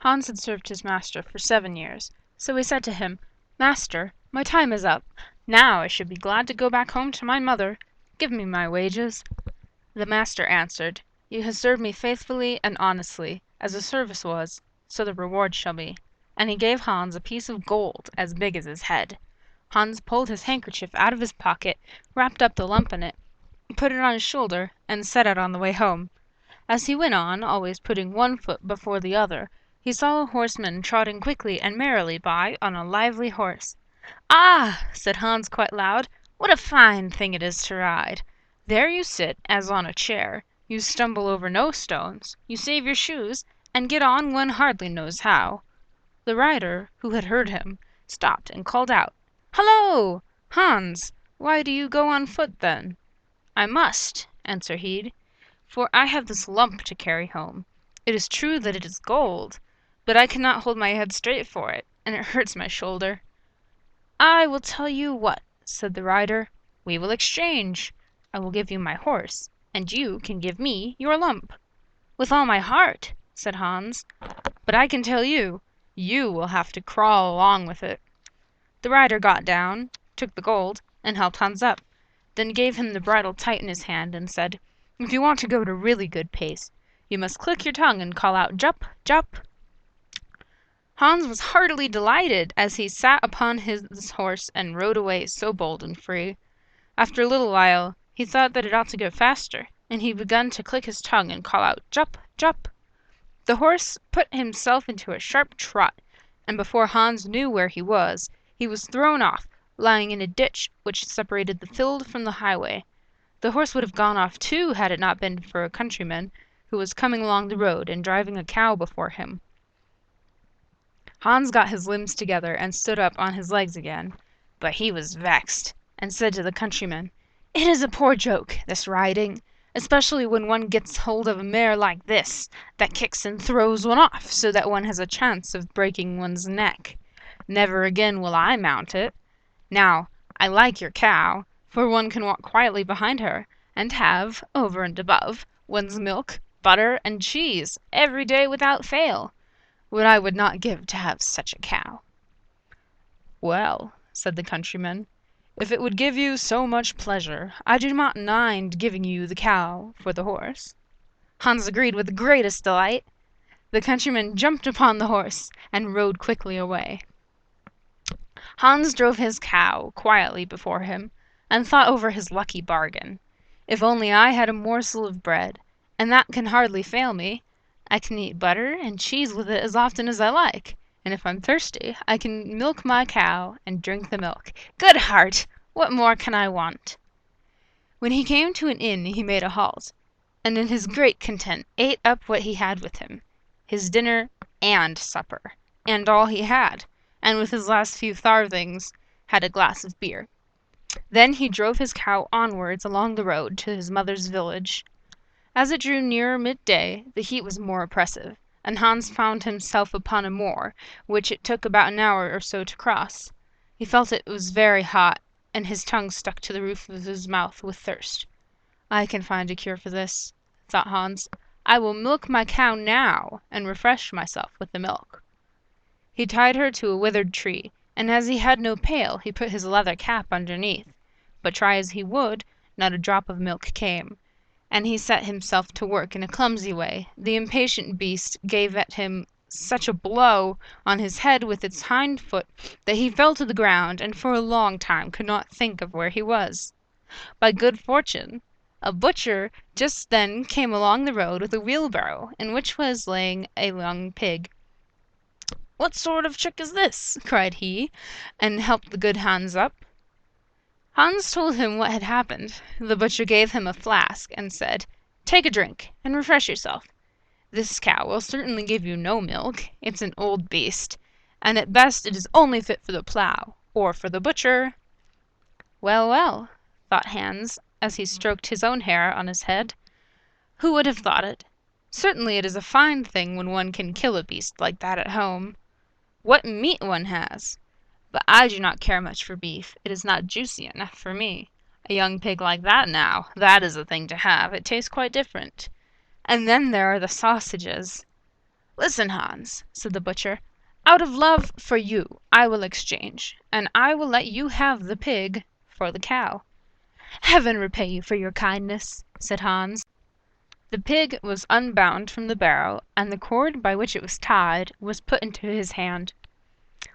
Hans had served his master for 7 years, so he said to him, "Master, my time is up. Now I should be glad to go back home to my mother. Give me my wages." The master answered, "You have served me faithfully and honestly, as the service was, so the reward shall be." And he gave Hans a piece of gold as big as his head. Hans pulled his handkerchief out of his pocket, wrapped up the lump in it, put it on his shoulder, and set out on the way home. As he went on, always putting one foot before the other, he saw a horseman trotting quickly and merrily by on a lively horse. "Ah!" said Hans quite loud, "what a fine thing it is to ride! There you sit, as on a chair, you stumble over no stones, you save your shoes, and get on one hardly knows how." The rider, who had heard him, stopped and called out, "Hallo! Hans, why do you go on foot then?" "I must," answered he, "for I have this lump to carry home. It is true that it is gold, but I cannot hold my head straight for it, and it hurts my shoulder." "I will tell you what," said the rider, "we will exchange. I will give you my horse, and you can give me your lump." "With all my heart," said Hans, "but I can tell you, you will have to crawl along with it." The rider got down, took the gold, and helped Hans up, then gave him the bridle tight in his hand and said, "If you want to go at a really good pace, you must click your tongue and call out 'Jup, Jup.'" Hans was heartily delighted as he sat upon his horse and rode away so bold and free. After a little while he thought that it ought to go faster, and he began to click his tongue and call out, "Jup, Jup." The horse put himself into a sharp trot, and before Hans knew where he was thrown off, lying in a ditch which separated the field from the highway. The horse would have gone off too had it not been for a countryman who was coming along the road and driving a cow before him. Hans got his limbs together and stood up on his legs again, but he was vexed, and said to the countryman, "It is a poor joke, this riding, especially when one gets hold of a mare like this, that kicks and throws one off so that one has a chance of breaking one's neck. Never again will I mount it. Now, I like your cow, for one can walk quietly behind her, and have, over and above, one's milk, butter, and cheese every day without fail. What I would not give to have such a cow." "Well," said the countryman, "if it would give you so much pleasure, I do not mind giving you the cow for the horse." Hans agreed with the greatest delight. The countryman jumped upon the horse and rode quickly away. Hans drove his cow quietly before him, and thought over his lucky bargain. "If only I had a morsel of bread, and that can hardly fail me, I can eat butter and cheese with it as often as I like, and if I'm thirsty I can milk my cow and drink the milk. Good heart! What more can I want?" When he came to an inn he made a halt, and in his great content ate up what he had with him, his dinner and supper, and all he had, and with his last few farthings had a glass of beer. Then he drove his cow onwards along the road to his mother's village. As it drew nearer midday the heat was more oppressive, and Hans found himself upon a moor, which it took about an hour or so to cross. He felt it was very hot, and his tongue stuck to the roof of his mouth with thirst. "I can find a cure for this," thought Hans. "I will milk my cow now, and refresh myself with the milk." He tied her to a withered tree, and as he had no pail he put his leather cap underneath, but try as he would, not a drop of milk came, and he set himself to work in a clumsy way. The impatient beast gave at him such a blow on his head with its hind foot that he fell to the ground, and for a long time could not think of where he was. By good fortune, a butcher just then came along the road with a wheelbarrow in which was laying a young pig. "What sort of trick is this?" cried he, and helped the good Hans up. Hans told him what had happened. The butcher gave him a flask, and said, "Take a drink, and refresh yourself. This cow will certainly give you no milk. It's an old beast, and at best it is only fit for the plough, or for the butcher." "Well, well," thought Hans, as he stroked his own hair on his head. "Who would have thought it? Certainly it is a fine thing when one can kill a beast like that at home. What meat one has! But I do not care much for beef. It is not juicy enough for me. A young pig like that now, that is a thing to have. It tastes quite different. And then there are the sausages. "Listen, Hans," said the butcher. "Out of love for you I will exchange, and I will let you have the pig for the cow." "Heaven repay you for your kindness," said Hans. The pig was unbound from the barrow, and the cord by which it was tied was put into his hand.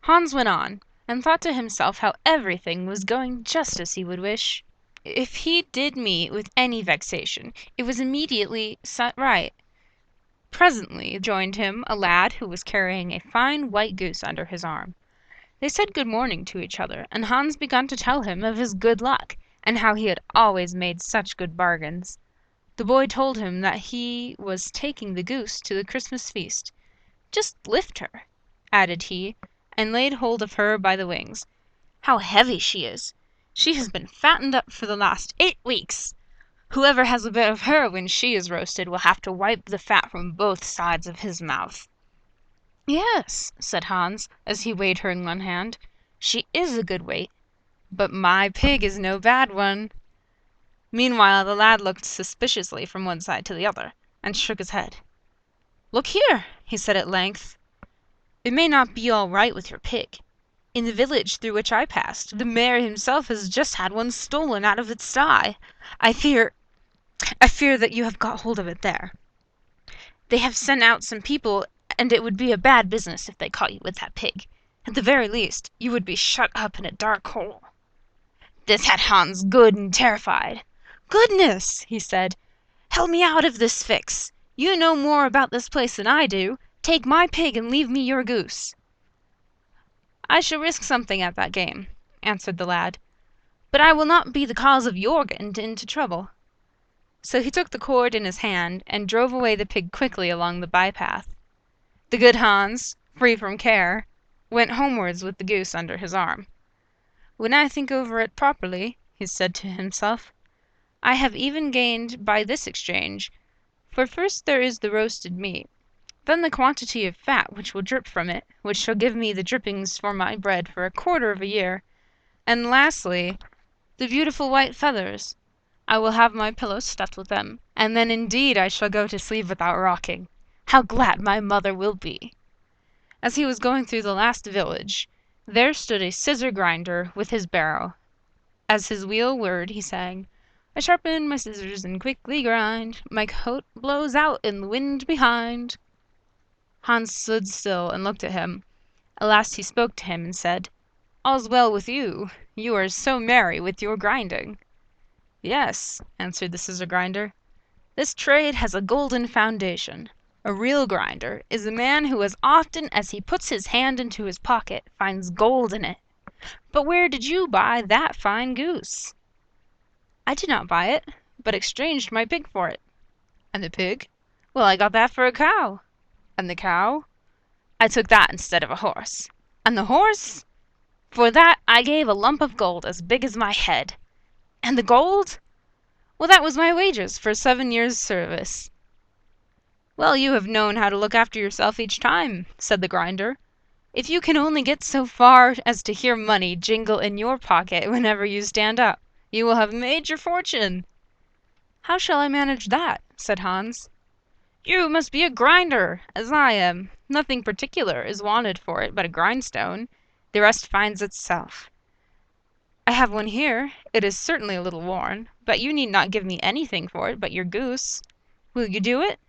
Hans went on, and thought to himself how everything was going just as he would wish. If he did meet with any vexation, it was immediately set right. Presently joined him a lad who was carrying a fine white goose under his arm. They said good morning to each other, and Hans began to tell him of his good luck, and how he had always made such good bargains. The boy told him that he was taking the goose to the Christmas feast. "Just lift her," added he, and laid hold of her by the wings. "How heavy she is! She has been fattened up for the last 8 weeks. Whoever has a bit of her when she is roasted will have to wipe the fat from both sides of his mouth." "Yes," said Hans, as he weighed her in one hand, "she is a good weight, but my pig is no bad one." Meanwhile the lad looked suspiciously from one side to the other, and shook his head. "Look here," he said at length, "it may not be all right with your pig. In the village through which I passed, the mayor himself has just had one stolen out of its sty. I fear that you have got hold of it there. They have sent out some people, and it would be a bad business if they caught you with that pig. At the very least, you would be shut up in a dark hole." This had Hans good and terrified. "Goodness!" he said, "help me out of this fix. You know more about this place than I do. Take my pig and leave me your goose." "I shall risk something at that game," answered the lad, "but I will not be the cause of your getting into trouble." So he took the cord in his hand, and drove away the pig quickly along the bypath. The good Hans, free from care, went homewards with the goose under his arm. "When I think over it properly," he said to himself, "I have even gained by this exchange, for first there is the roasted meat, then the quantity of fat which will drip from it, which shall give me the drippings for my bread for a quarter of a year, and lastly, the beautiful white feathers. I will have my pillows stuffed with them, and then indeed I shall go to sleep without rocking. How glad my mother will be!" As he was going through the last village, there stood a scissor grinder with his barrow. As his wheel whirred he sang, "I sharpen my scissors and quickly grind, my coat blows out in the wind behind." Hans stood still and looked at him. At last he spoke to him and said, "All's well with you. You are so merry with your grinding." "Yes," answered the scissor grinder. "This trade has a golden foundation. A real grinder is a man who as often as he puts his hand into his pocket finds gold in it. But where did you buy that fine goose?" "I did not buy it, but exchanged my pig for it." "And the pig?" "Well, I got that for a cow." "And the cow?" "I took that instead of a horse." "And the horse?" "For that I gave a lump of gold as big as my head." "And the gold?" "Well, that was my wages for 7 years' service." "Well, you have known how to look after yourself each time," said the grinder. "If you can only get so far as to hear money jingle in your pocket whenever you stand up, you will have made your fortune." "How shall I manage that?" said Hans. "You must be a grinder, as I am. Nothing particular is wanted for it but a grindstone. The rest finds itself. I have one here. It is certainly a little worn, but you need not give me anything for it but your goose. Will you do it?"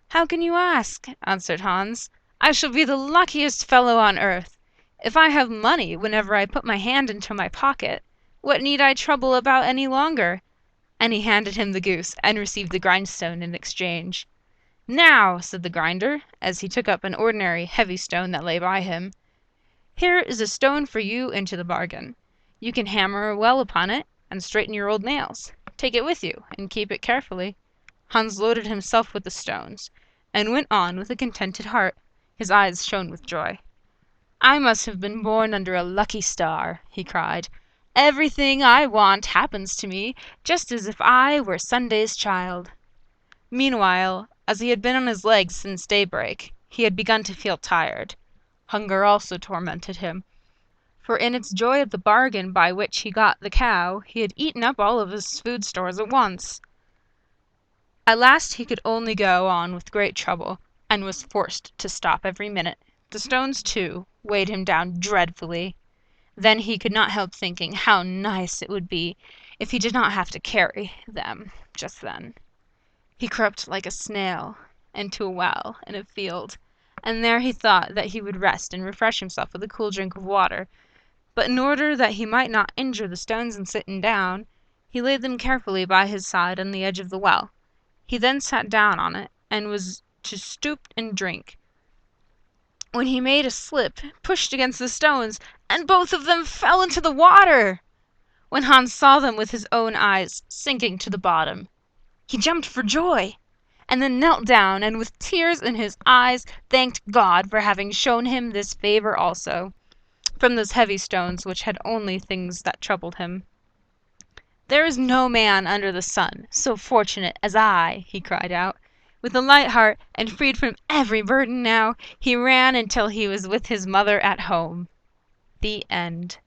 "How can you ask?" answered Hans. "I shall be the luckiest fellow on earth. If I have money whenever I put my hand into my pocket, what need I trouble about any longer?" And he handed him the goose, and received the grindstone in exchange. "Now," said the grinder, as he took up an ordinary heavy stone that lay by him, "here is a stone for you into the bargain. You can hammer well upon it, and straighten your old nails. Take it with you, and keep it carefully." Hans loaded himself with the stones, and went on with a contented heart. His eyes shone with joy. "I must have been born under a lucky star," he cried. "Everything I want happens to me, just as if I were Sunday's child." Meanwhile, as he had been on his legs since daybreak, he had begun to feel tired. Hunger also tormented him, for in its joy at the bargain by which he got the cow, he had eaten up all of his food stores at once. At last he could only go on with great trouble. and was forced to stop every minute. The stones, too, weighed him down dreadfully. Then he could not help thinking how nice it would be if he did not have to carry them just then. He crept like a snail into a well in a field, and there he thought that he would rest and refresh himself with a cool drink of water. But in order that he might not injure the stones in sitting down, he laid them carefully by his side on the edge of the well. He then sat down on it, and was to stoop and drink, when he made a slip, pushed against the stones, and both of them fell into the water. When Hans saw them with his own eyes sinking to the bottom, he jumped for joy, and then knelt down, and with tears in his eyes thanked God for having shown him this favor also, from those heavy stones which had only things that troubled him. "There is no man under the sun so fortunate as I," he cried out. With a light heart, and freed from every burden now, he ran until he was with his mother at home. The end.